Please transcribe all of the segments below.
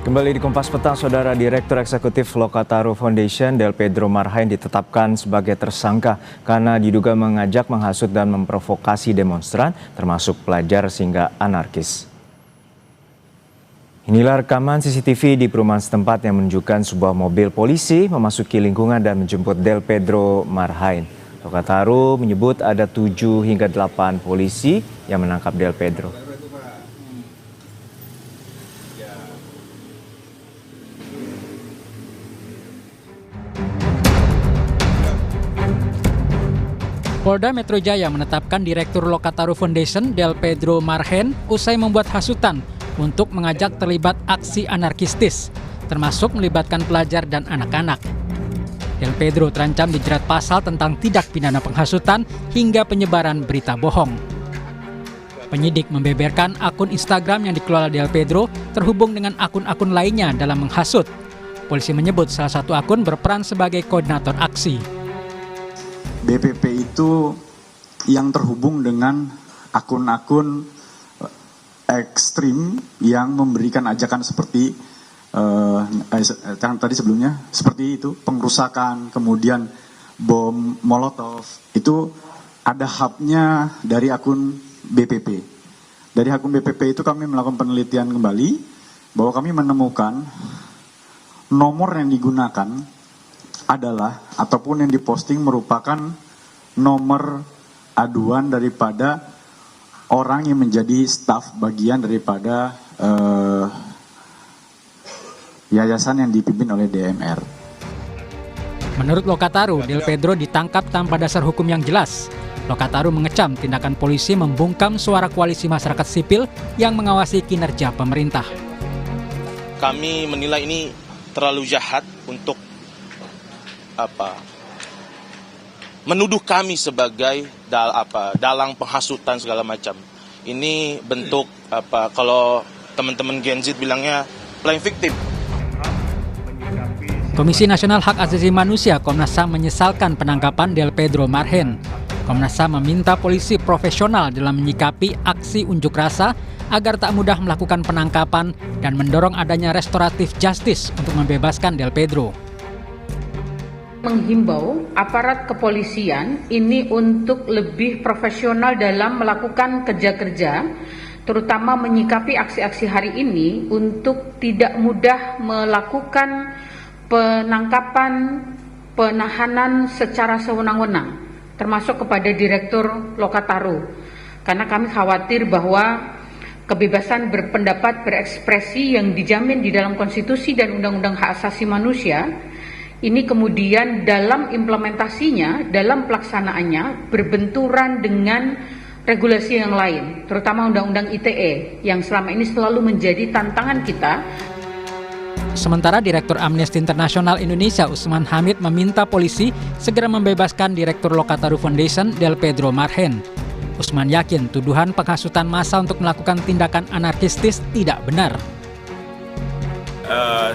Kembali di Kompas Petang, Saudara. Direktur Eksekutif Lokataru Foundation, Del Pedro Marhain, ditetapkan sebagai tersangka karena diduga mengajak, menghasut, dan memprovokasi demonstran, termasuk pelajar hingga anarkis. Inilah rekaman CCTV di perumahan setempat yang menunjukkan sebuah mobil polisi memasuki lingkungan dan menjemput Del Pedro Marhain. Lokataru menyebut ada 7 hingga 8 polisi yang menangkap Del Pedro. Polda Metro Jaya menetapkan Direktur Lokataru Foundation, Del Pedro Marhain, usai membuat hasutan untuk mengajak terlibat aksi anarkistis, termasuk melibatkan pelajar dan anak-anak. Del Pedro terancam dijerat pasal tentang tindak pidana penghasutan hingga penyebaran berita bohong. Penyidik membeberkan akun Instagram yang dikelola Del Pedro terhubung dengan akun-akun lainnya dalam menghasut. Polisi menyebut salah satu akun berperan sebagai koordinator aksi. BPP itu yang terhubung dengan akun-akun ekstrim yang memberikan ajakan seperti yang tadi sebelumnya, seperti itu, pengrusakan, kemudian bom molotov, itu ada hubnya dari akun BPP. Dari akun BPP itu kami melakukan penelitian kembali bahwa kami menemukan nomor yang digunakan adalah ataupun yang diposting merupakan nomor aduan daripada orang yang menjadi staf bagian daripada yayasan yang dipimpin oleh DMR. Menurut Lokataru, Del Pedro ditangkap tanpa dasar hukum yang jelas. Lokataru mengecam tindakan polisi membungkam suara koalisi masyarakat sipil yang mengawasi kinerja pemerintah. Kami menilai ini terlalu jahat untuk menuduh kami sebagai dalang penghasutan segala macam. Ini bentuk kalau teman-teman Gen Z bilangnya playing victim. Komisi Nasional Hak Asasi Manusia Komnas HAM menyesalkan penangkapan Del Pedro Marhain. Komnas HAM meminta polisi profesional dalam menyikapi aksi unjuk rasa agar tak mudah melakukan penangkapan dan mendorong adanya restoratif justice untuk membebaskan Del Pedro. Menghimbau aparat kepolisian ini untuk lebih profesional dalam melakukan kerja-kerja, terutama menyikapi aksi-aksi hari ini untuk tidak mudah melakukan penangkapan, penahanan secara sewenang-wenang, termasuk kepada Direktur Lokataru. Karena kami khawatir bahwa kebebasan berpendapat, berekspresi yang dijamin di dalam konstitusi dan undang-undang hak asasi manusia ini kemudian dalam implementasinya, dalam pelaksanaannya berbenturan dengan regulasi yang lain, terutama Undang-Undang ITE yang selama ini selalu menjadi tantangan kita. Sementara Direktur Amnesty International Indonesia Usman Hamid meminta polisi segera membebaskan Direktur Lokataru Foundation, Del Pedro Marhain. Usman yakin tuduhan penghasutan massa untuk melakukan tindakan anarkistis tidak benar.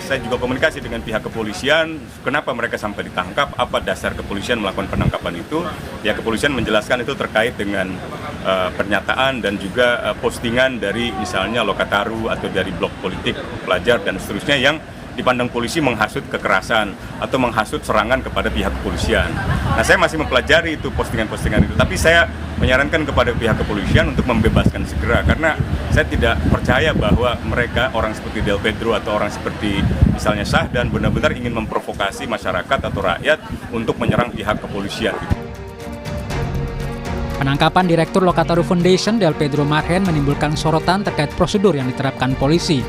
Saya juga komunikasi dengan pihak kepolisian, kenapa mereka sampai ditangkap, apa dasar kepolisian melakukan penangkapan itu. Pihak kepolisian menjelaskan itu terkait dengan pernyataan dan juga postingan dari misalnya Lokataru atau dari blog politik, pelajar dan seterusnya yang dipandang polisi menghasut kekerasan atau menghasut serangan kepada pihak kepolisian. Nah, saya masih mempelajari itu postingan-postingan itu, tapi saya menyarankan kepada pihak kepolisian untuk membebaskan segera karena saya tidak percaya bahwa mereka, orang seperti Del Pedro atau orang seperti misalnya Syahdan, benar-benar ingin memprovokasi masyarakat atau rakyat untuk menyerang pihak kepolisian. Penangkapan Direktur Lokataru Foundation, Del Pedro Marhain, menimbulkan sorotan terkait prosedur yang diterapkan polisi.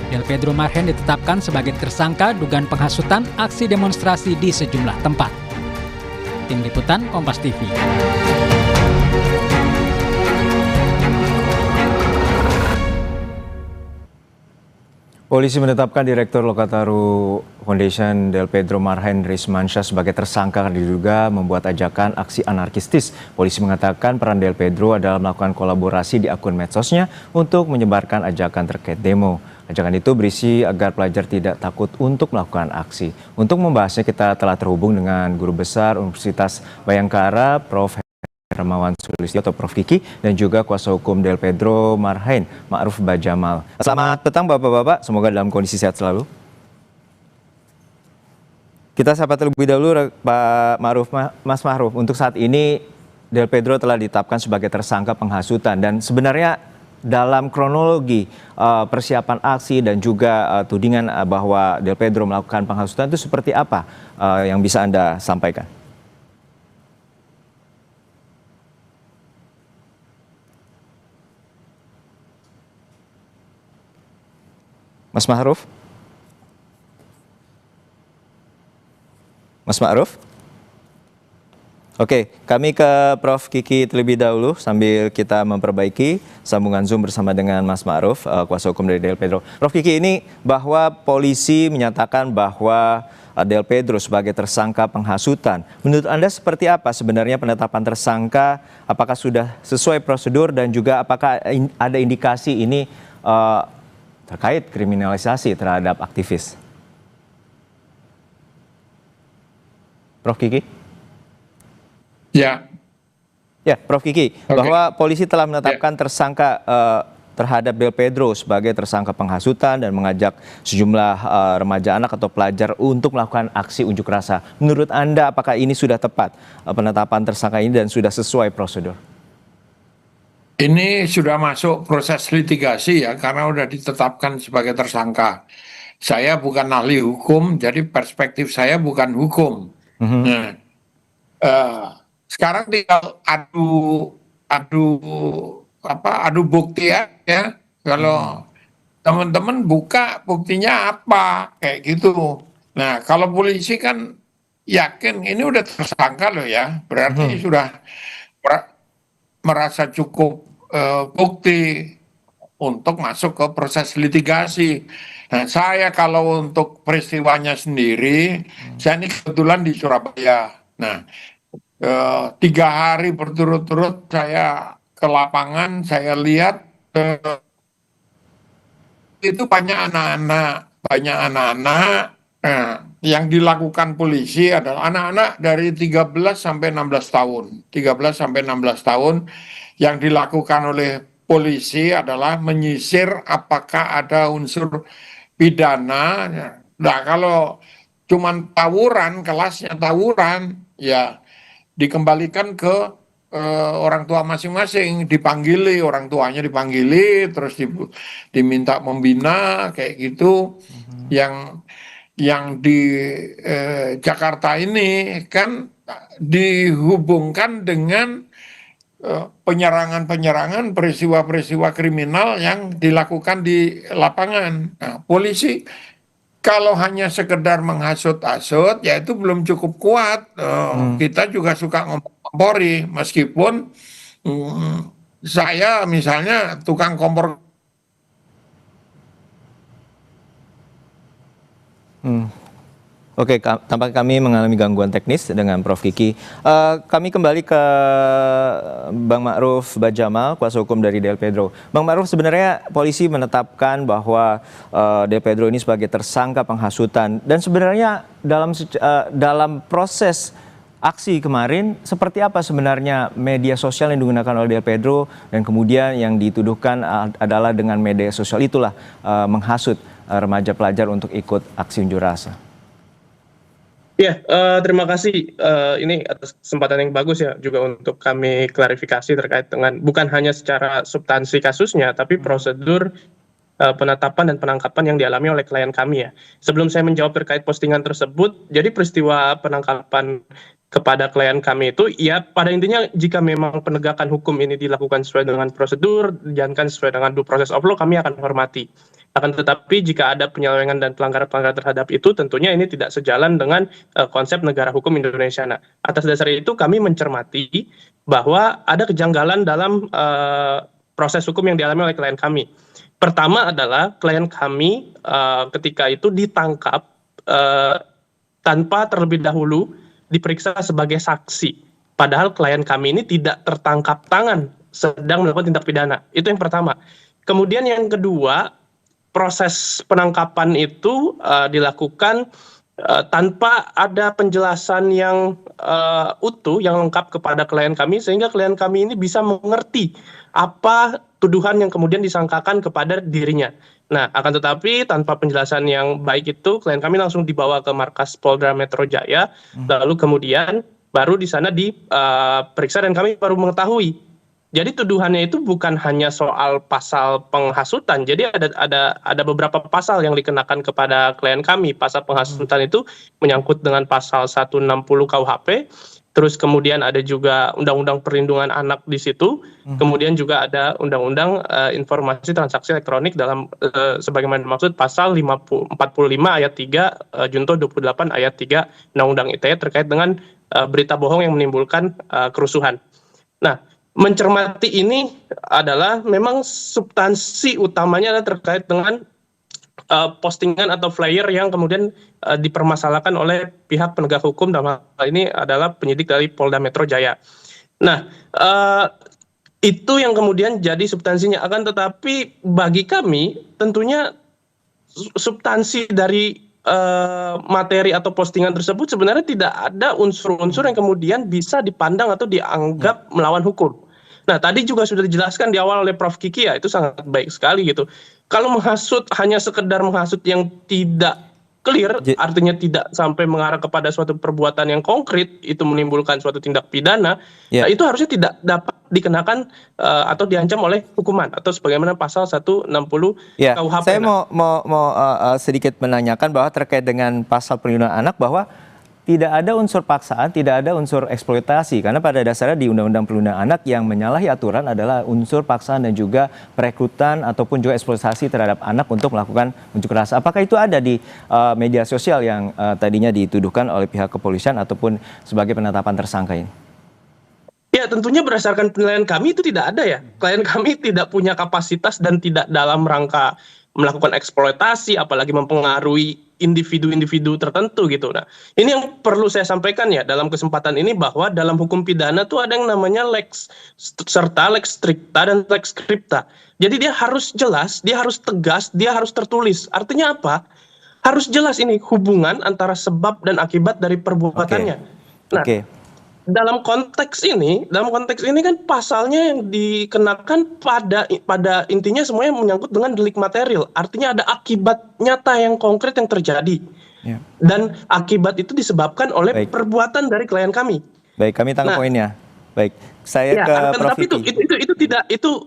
Del Pedro Marhain ditetapkan sebagai tersangka dugaan penghasutan aksi demonstrasi di sejumlah tempat. Tim Liputan Kompas TV. Polisi menetapkan Direktur Lokataru Foundation, Del Pedro Marhain Rismansyah, sebagai tersangka karena diduga membuat ajakan aksi anarkistis. Polisi mengatakan peran Del Pedro adalah melakukan kolaborasi di akun medsosnya untuk menyebarkan ajakan terkait demo. Ajakan itu berisi agar pelajar tidak takut untuk melakukan aksi. Untuk membahasnya kita telah terhubung dengan Guru Besar Universitas Bhayangkara, Prof. Hermawan Sulistyo atau Prof. Kiki dan juga kuasa hukum Del Pedro Marhain, Ma'ruf Bajamal. Selamat petang Bapak-bapak, semoga dalam kondisi sehat selalu. Kita sapa terlebih dahulu Pak Ma'ruf. Mas Ma'ruf, untuk saat ini Del Pedro telah ditetapkan sebagai tersangka penghasutan dan sebenarnya dalam kronologi persiapan aksi dan juga tudingan bahwa Del Pedro melakukan penghasutan itu seperti apa yang bisa Anda sampaikan? Mas Ma'ruf? Mas Ma'ruf? Oke, kami ke Prof. Kiki terlebih dahulu sambil kita memperbaiki sambungan Zoom bersama dengan Mas Ma'ruf, kuasa hukum dari Del Pedro. Prof. Kiki, ini bahwa polisi menyatakan bahwa Del Pedro sebagai tersangka penghasutan. Menurut Anda seperti apa sebenarnya penetapan tersangka? Apakah sudah sesuai prosedur dan juga apakah ada indikasi ini terkait kriminalisasi terhadap aktivis? Prof. Kiki? Ya. Ya, Prof. Kiki, bahwa polisi telah menetapkan tersangka terhadap Del Pedro sebagai tersangka penghasutan dan mengajak sejumlah remaja anak atau pelajar untuk melakukan aksi unjuk rasa. Menurut Anda, apakah ini sudah tepat penetapan tersangka ini dan sudah sesuai prosedur? Ini sudah masuk proses litigasi ya, karena sudah ditetapkan sebagai tersangka. Saya bukan ahli hukum, jadi perspektif saya bukan hukum. Nah, sekarang tinggal adu bukti ya. Kalau teman-teman buka buktinya apa kayak gitu. Nah, kalau polisi kan yakin ini udah tersangka loh ya, berarti sudah merasa cukup bukti untuk masuk ke proses litigasi. Nah, saya kalau untuk peristiwanya sendiri, saya ini kebetulan di Surabaya. Nah, 3 hari berturut-turut saya ke lapangan, saya lihat itu banyak anak-anak. Yang dilakukan polisi adalah anak-anak dari 13 sampai 16 tahun. 13 sampai 16 tahun yang dilakukan oleh polisi adalah menyisir apakah ada unsur pidana. Nah, kalau cuman tawuran, kelasnya tawuran, ya dikembalikan ke orang tua masing-masing, dipanggili, orang tuanya dipanggili, terus diminta membina kayak gitu. Yang di Jakarta ini kan dihubungkan dengan penyerangan-penyerangan, peristiwa-peristiwa kriminal yang dilakukan di lapangan. Nah, polisi kalau hanya sekedar menghasut-hasut, ya itu belum cukup kuat. Kita juga suka ngompori, meskipun saya misalnya tukang kompor. Oke, tampaknya kami mengalami gangguan teknis dengan Prof. Kiki. Kami kembali ke Bang Ma'ruf Bajamal, kuasa hukum dari Del Pedro. Bang Ma'ruf, sebenarnya polisi menetapkan bahwa Del Pedro ini sebagai tersangka penghasutan. Dan sebenarnya dalam proses aksi kemarin, seperti apa sebenarnya media sosial yang digunakan oleh Del Pedro dan kemudian yang dituduhkan adalah dengan media sosial itulah menghasut remaja pelajar untuk ikut aksi unjuk rasa? Ya, terima kasih. Ini atas kesempatan yang bagus ya juga untuk kami klarifikasi terkait dengan bukan hanya secara substansi kasusnya, tapi prosedur penetapan dan penangkapan yang dialami oleh klien kami ya. Sebelum saya menjawab terkait postingan tersebut, jadi peristiwa penangkapan kepada klien kami itu ya pada intinya jika memang penegakan hukum ini dilakukan sesuai dengan prosedur, dijalankan sesuai dengan due process of law, kami akan hormati. Akan tetapi jika ada penyelewengan dan pelanggaran-pelanggaran terhadap itu, tentunya ini tidak sejalan dengan konsep negara hukum Indonesia. Nah, atas dasar itu kami mencermati bahwa ada kejanggalan dalam proses hukum yang dialami oleh klien kami. Pertama adalah klien kami ketika itu ditangkap tanpa terlebih dahulu diperiksa sebagai saksi. Padahal klien kami ini tidak tertangkap tangan sedang melakukan tindak pidana. Itu yang pertama. Kemudian yang kedua, proses penangkapan itu dilakukan tanpa ada penjelasan yang utuh, yang lengkap kepada klien kami, sehingga klien kami ini bisa mengerti apa tuduhan yang kemudian disangkakan kepada dirinya. Nah, akan tetapi tanpa penjelasan yang baik itu, klien kami langsung dibawa ke markas Polda Metro Jaya, lalu kemudian baru di sana diperiksa dan kami baru mengetahui. Jadi tuduhannya itu bukan hanya soal pasal penghasutan. Jadi ada beberapa pasal yang dikenakan kepada klien kami. Pasal penghasutan itu menyangkut dengan pasal 160 KUHP. Terus kemudian ada juga Undang-Undang Perlindungan Anak di situ. Kemudian juga ada Undang-Undang Informasi Transaksi Elektronik dalam sebagaimana dimaksud pasal 45 ayat 3 junto 28 ayat 3 Undang-Undang ITE terkait dengan berita bohong yang menimbulkan kerusuhan. Nah, mencermati ini adalah memang substansi utamanya adalah terkait dengan postingan atau flyer yang kemudian dipermasalahkan oleh pihak penegak hukum, dalam hal ini adalah penyidik dari Polda Metro Jaya. Nah, itu yang kemudian jadi substansinya. Akan tetapi bagi kami tentunya substansi dari materi atau postingan tersebut sebenarnya tidak ada unsur-unsur yang kemudian bisa dipandang atau dianggap melawan hukum. Nah, tadi juga sudah dijelaskan di awal oleh Prof. Kiki, ya, itu sangat baik sekali gitu. Kalau menghasut hanya sekedar menghasut yang tidak clear, artinya tidak sampai mengarah kepada suatu perbuatan yang konkret, itu menimbulkan suatu tindak pidana, nah, itu harusnya tidak dapat dikenakan atau diancam oleh hukuman atau sebagaimana pasal 160 KUHP. Saya mau sedikit menanyakan bahwa terkait dengan pasal perlindungan anak, bahwa tidak ada unsur paksaan, tidak ada unsur eksploitasi, karena pada dasarnya di Undang-Undang Perlindungan Anak yang menyalahi aturan adalah unsur paksaan dan juga perekrutan ataupun juga eksploitasi terhadap anak untuk melakukan unjuk rasa. Apakah itu ada di media sosial yang tadinya dituduhkan oleh pihak kepolisian ataupun sebagai penetapan tersangka ini? Ya, tentunya berdasarkan penilaian kami itu tidak ada, ya. Klien kami tidak punya kapasitas dan tidak dalam rangka melakukan eksploitasi, apalagi mempengaruhi individu-individu tertentu gitu. Nah, ini yang perlu saya sampaikan ya dalam kesempatan ini, bahwa dalam hukum pidana tuh ada yang namanya lex serta, lex stricta, dan lex scripta. Jadi dia harus jelas, dia harus tegas, dia harus tertulis. Artinya apa? Harus jelas ini hubungan antara sebab dan akibat dari perbuatannya. Nah, dalam konteks ini kan pasalnya yang dikenakan pada intinya semuanya menyangkut dengan delik material. Artinya ada akibat nyata yang konkret yang terjadi. Dan akibat itu disebabkan oleh perbuatan dari klien kami. Baik, kami tangkap poinnya. Baik, saya ke Prof. Tapi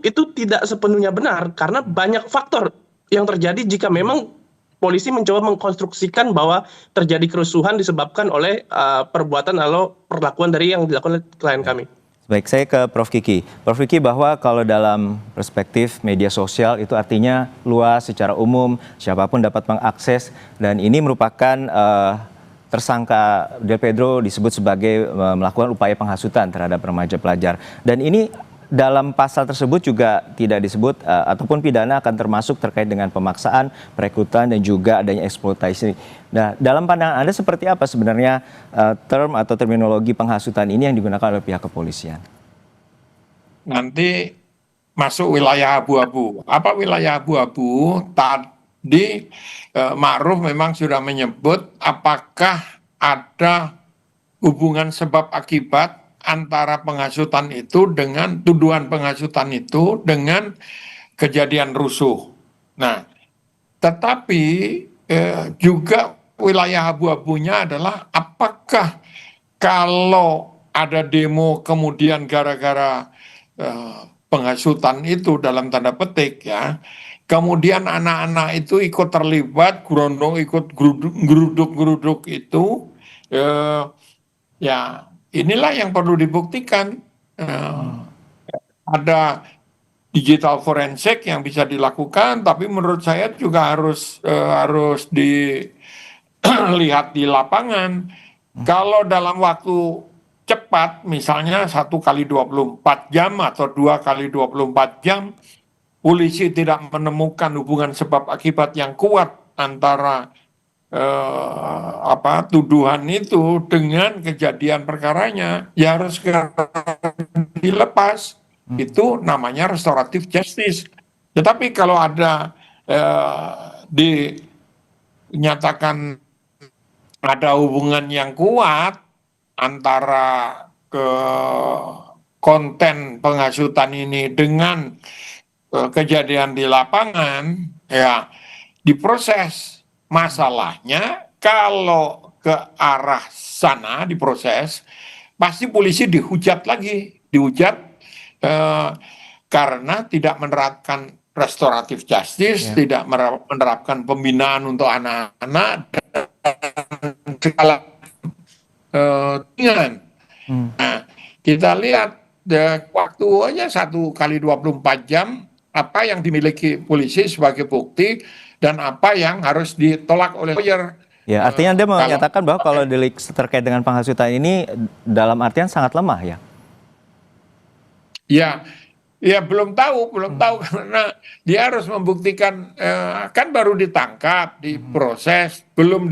itu tidak sepenuhnya benar, karena banyak faktor yang terjadi jika memang polisi mencoba mengkonstruksikan bahwa terjadi kerusuhan disebabkan oleh perbuatan atau perlakuan dari yang dilakukan oleh klien kami. Baik, saya ke Prof. Kiki. Prof. Kiki, bahwa kalau dalam perspektif media sosial itu artinya luas secara umum, siapapun dapat mengakses, dan ini merupakan tersangka Del Pedro disebut sebagai melakukan upaya penghasutan terhadap remaja pelajar. Dan ini dalam pasal tersebut juga tidak disebut ataupun pidana akan termasuk terkait dengan pemaksaan, perekrutan, dan juga adanya eksploitasi. Nah, dalam pandangan Anda seperti apa sebenarnya term atau terminologi penghasutan ini yang digunakan oleh pihak kepolisian? Nanti masuk wilayah abu-abu. Apa wilayah abu-abu? Tadi Ma'ruf memang sudah menyebut apakah ada hubungan sebab akibat antara penghasutan itu dengan tuduhan penghasutan itu dengan kejadian rusuh. Nah, tetapi juga wilayah abu-abunya adalah apakah kalau ada demo kemudian gara-gara penghasutan itu dalam tanda petik ya, kemudian anak-anak itu ikut terlibat, gerondong ikut geruduk-geruduk itu, ya inilah yang perlu dibuktikan. Ada digital forensik yang bisa dilakukan, tapi menurut saya juga harus dilihat di lapangan. Kalau dalam waktu cepat, misalnya 1 kali 24 jam atau 2 kali 24 jam, polisi tidak menemukan hubungan sebab akibat yang kuat antara tuduhan itu dengan kejadian perkaranya, ya harus dilepas. Itu namanya restoratif justice. Tetapi kalau ada dinyatakan ada hubungan yang kuat antara konten penghasutan ini dengan kejadian di lapangan, ya diproses. Masalahnya kalau ke arah sana diproses, pasti polisi dihujat lagi, karena tidak menerapkan restoratif justice, tidak menerapkan pembinaan untuk anak-anak dan segala ringan. Nah, kita lihat waktu aja 1 kali 24 jam apa yang dimiliki polisi sebagai bukti dan apa yang harus ditolak oleh lawyer. Ya, artinya Anda menyatakan bahwa kalau delik terkait dengan penghasutan ini dalam artian sangat lemah ya? Ya belum tahu karena dia harus membuktikan, kan baru ditangkap, diproses, belum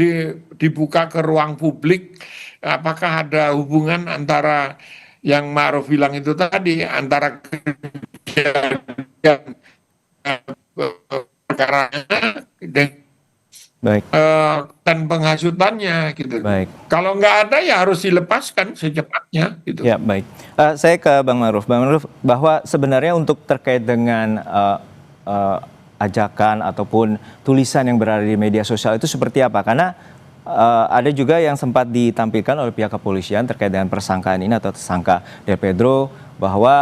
dibuka ke ruang publik. Apakah ada hubungan antara yang Ma'ruf bilang itu tadi, antara kejadian perkara dan penghasutannya gitu. Baik. Kalau nggak ada ya harus dilepaskan secepatnya gitu. Ya, baik. Saya ke Bang Ma'ruf. Bang Ma'ruf, bahwa sebenarnya untuk terkait dengan ajakan ataupun tulisan yang berada di media sosial itu seperti apa? Karena ada juga yang sempat ditampilkan oleh pihak kepolisian terkait dengan persangkaan ini atau tersangka Del Pedro, bahwa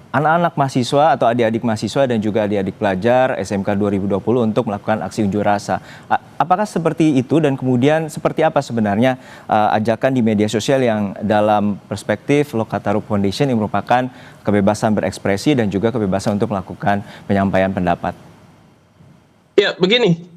anak-anak mahasiswa atau adik-adik mahasiswa dan juga adik-adik pelajar SMK 2020 untuk melakukan aksi unjuk rasa. Apakah seperti itu dan kemudian seperti apa sebenarnya ajakan di media sosial yang dalam perspektif Lokataru Foundation yang merupakan kebebasan berekspresi dan juga kebebasan untuk melakukan penyampaian pendapat? Ya, begini.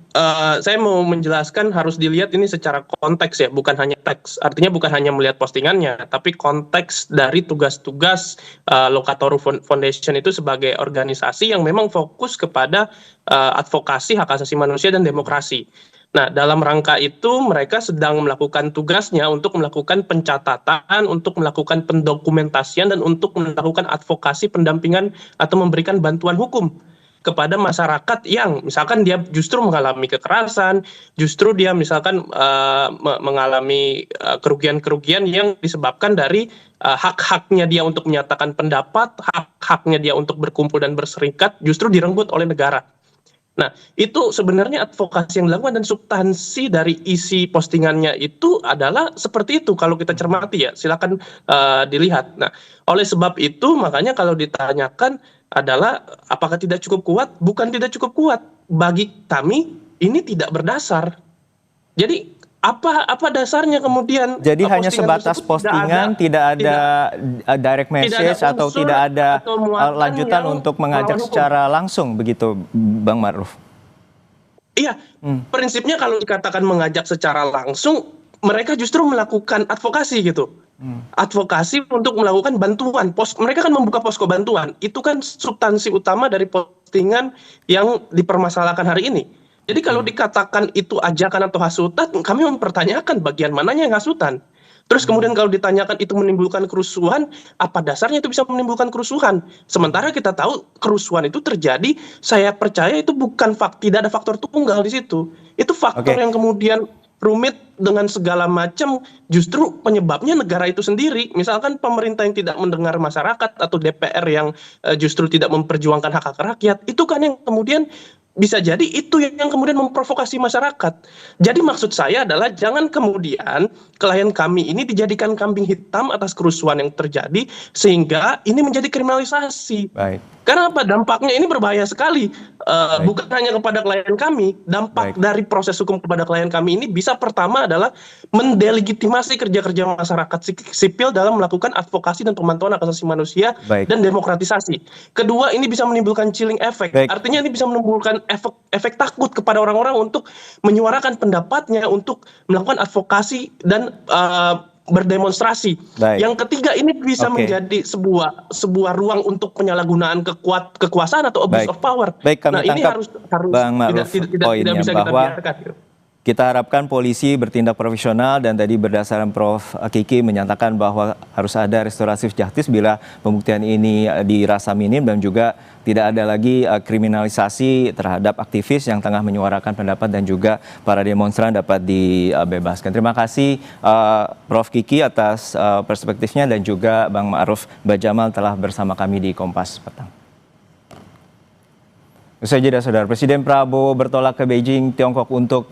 Saya mau menjelaskan harus dilihat ini secara konteks ya, bukan hanya teks. Artinya bukan hanya melihat postingannya, tapi konteks dari tugas-tugas Lokataru Foundation itu sebagai organisasi yang memang fokus kepada advokasi hak asasi manusia dan demokrasi. Nah, dalam rangka itu mereka sedang melakukan tugasnya untuk melakukan pencatatan, untuk melakukan pendokumentasian, dan untuk melakukan advokasi pendampingan atau memberikan bantuan hukum kepada masyarakat yang misalkan dia justru mengalami kekerasan, justru dia misalkan mengalami kerugian-kerugian yang disebabkan dari hak-haknya dia untuk menyatakan pendapat, hak-haknya dia untuk berkumpul dan berserikat justru direnggut oleh negara. Nah, itu sebenarnya advokasi yang dilakukan dan substansi dari isi postingannya itu adalah seperti itu kalau kita cermati ya, silakan dilihat. Nah, oleh sebab itu makanya kalau ditanyakan adalah apakah tidak cukup kuat? Bukan tidak cukup kuat. Bagi kami ini tidak berdasar. Jadi apa dasarnya kemudian? Jadi hanya sebatas postingan, tidak ada direct message atau tidak ada lanjutan untuk mengajak secara langsung begitu, Bang Ma'ruf? Iya, prinsipnya kalau dikatakan mengajak secara langsung, mereka justru melakukan advokasi gitu. Advokasi untuk melakukan bantuan. Mereka kan membuka posko bantuan. Itu kan substansi utama dari postingan yang dipermasalahkan hari ini. Jadi kalau dikatakan itu ajakan atau hasutan, kami mempertanyakan bagian mananya yang hasutan. Terus kemudian kalau ditanyakan itu menimbulkan kerusuhan, apa dasarnya itu bisa menimbulkan kerusuhan? Sementara kita tahu kerusuhan itu terjadi, saya percaya itu bukan tidak ada faktor tunggal di situ. Itu faktor yang kemudian rumit dengan segala macam, justru penyebabnya negara itu sendiri. Misalkan pemerintah yang tidak mendengar masyarakat atau DPR yang justru tidak memperjuangkan hak-hak rakyat, itu kan yang kemudian bisa jadi itu yang kemudian memprovokasi masyarakat. Jadi maksud saya adalah jangan kemudian klien kami ini dijadikan kambing hitam atas kerusuhan yang terjadi sehingga ini menjadi kriminalisasi. Baik. Karena apa? Dampaknya ini berbahaya sekali. Bukan hanya kepada klien kami, dampak dari proses hukum kepada klien kami ini bisa pertama adalah mendelegitimasi kerja-kerja masyarakat sipil dalam melakukan advokasi dan pemantauan hak asasi manusia dan demokratisasi. Kedua, ini bisa menimbulkan chilling effect. Artinya ini bisa menimbulkan efek takut kepada orang-orang untuk menyuarakan pendapatnya, untuk melakukan advokasi dan berdemonstrasi. Yang ketiga, ini bisa menjadi sebuah ruang untuk penyalahgunaan kekuasaan atau abuse of power. Kami nah, ini harus Bang Ma'ruf tidak bisa kita biarkan. Kita harapkan polisi bertindak profesional dan tadi berdasarkan Prof. Kiki menyatakan bahwa harus ada restoratif justice bila pembuktian ini dirasa minim dan juga tidak ada lagi kriminalisasi terhadap aktivis yang tengah menyuarakan pendapat dan juga para demonstran dapat dibebaskan. Terima kasih Prof. Kiki atas perspektifnya dan juga Bang Ma'ruf Bajamal telah bersama kami di Kompas Petang. Usai jeda, Saudara, Presiden Prabowo bertolak ke Beijing, Tiongkok untuk